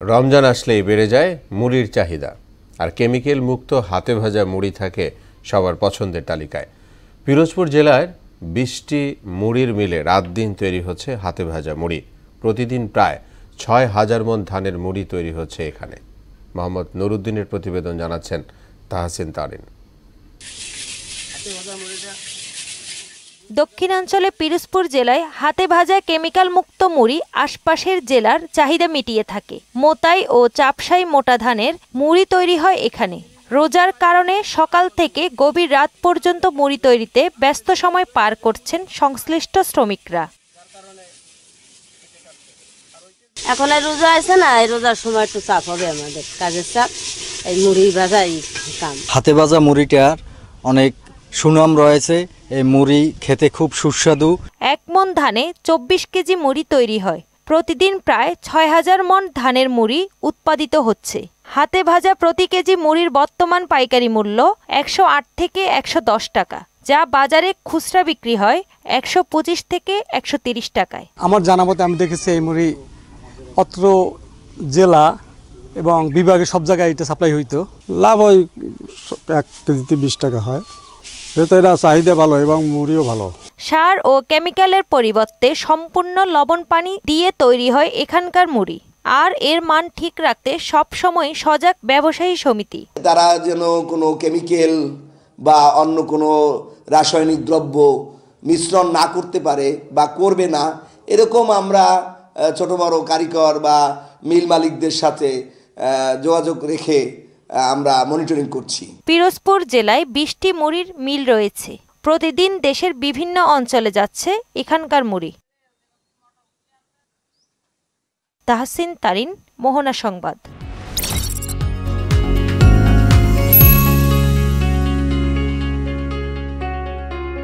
রমজান আসলেই বেড়ে যায় মুড়ির চাহিদা, আর কেমিক্যাল মুক্ত হাতে ভাজা মুড়ি থাকে সবার পছন্দের তালিকায়। পিরোজপুর জেলার ২০টি মুড়ির মিলে রাত দিন তৈরি হচ্ছে হাতে ভাজা মুড়ি। প্রতিদিন প্রায় ৬,০০০ মণ ধানের মুড়ি তৈরি হচ্ছে এখানে। মোহাম্মদ নুরুদ্দিনের প্রতিবেদন, জানাচ্ছেন তাহসিন তারিন। দক্ষিণাঞ্চলে পিরোজপুর জেলায় হাতে ভাজা কেমিক্যাল মুক্ত মুড়ি আশপাশের জেলার চাহিদা মিটিয়ে থাকে। মোতাই ও চাপসাই মোটা ধানের মুড়ি তৈরি হয় এখানে। রোজার কারণে সকাল থেকে গভীর রাত পর্যন্ত মুড়ি তৈরিতে ব্যস্ত সময় পার করছেন সংশ্লিষ্ট শ্রমিকরা। এখন রোজা আছে না, এই রোজার সময় একটু চাপ হবে, আমাদের কাজের চাপ। এই মুড়ি ভাজাই কাম। হাতে ভাজা মুড়িটার অনেক সুনাম রয়েছে। এই মুড়ি খেতে খুব সুস্বাদু। ১ মণ ধানে ২৪ কেজি মুড়ি তৈরি হয়। প্রতিদিন প্রায় ৬,০০০ মণ ধানের মুড়ি উৎপাদিত হচ্ছে। হাতে ভাজা প্রতি কেজি মুড়ির বর্তমান পাইকারি মূল্য ১০৮ থেকে ১১০ টাকা, যা বাজারে খুচরা বিক্রি হয় ১২৫ থেকে ১৩০ টাকায়। আমার জানা মতে আমি দেখেছি এই মুড়ি অত্র জেলা এবং বিভাগে সব জায়গায় এটা সাপ্লাই হইতো। লাভ হয় ১ কেজিতে ২০ টাকা হয়। এটা চাহিদা ভালো এবং মুড়িও ভালো। সার ও কেমিক্যালের পরিবর্তে সম্পূর্ণ লবণ পানি দিয়ে তৈরি হয় এখানকার মুড়ি, আর এর মান ঠিক রাখতে সবসময় সজাগ ব্যবসায়ী সমিতি। তারা যেন কোনো কেমিক্যাল বা অন্য কোনো রাসায়নিক দ্রব্য মিশ্রণ না করতে পারে বা করবে না, এরকম আমরা ছোট বড় কারিগর বা মিল মালিকদের সাথে যোগাযোগ রেখে আমরা মনিটরিং করছি। পিরোজপুর জেলায় ২০টি মুড়ির মিল রয়েছে। প্রতিদিন দেশের বিভিন্ন অঞ্চলে যাচ্ছে এখানকার মুড়ি। তাহসিন তারিন, মোহনা সংবাদ।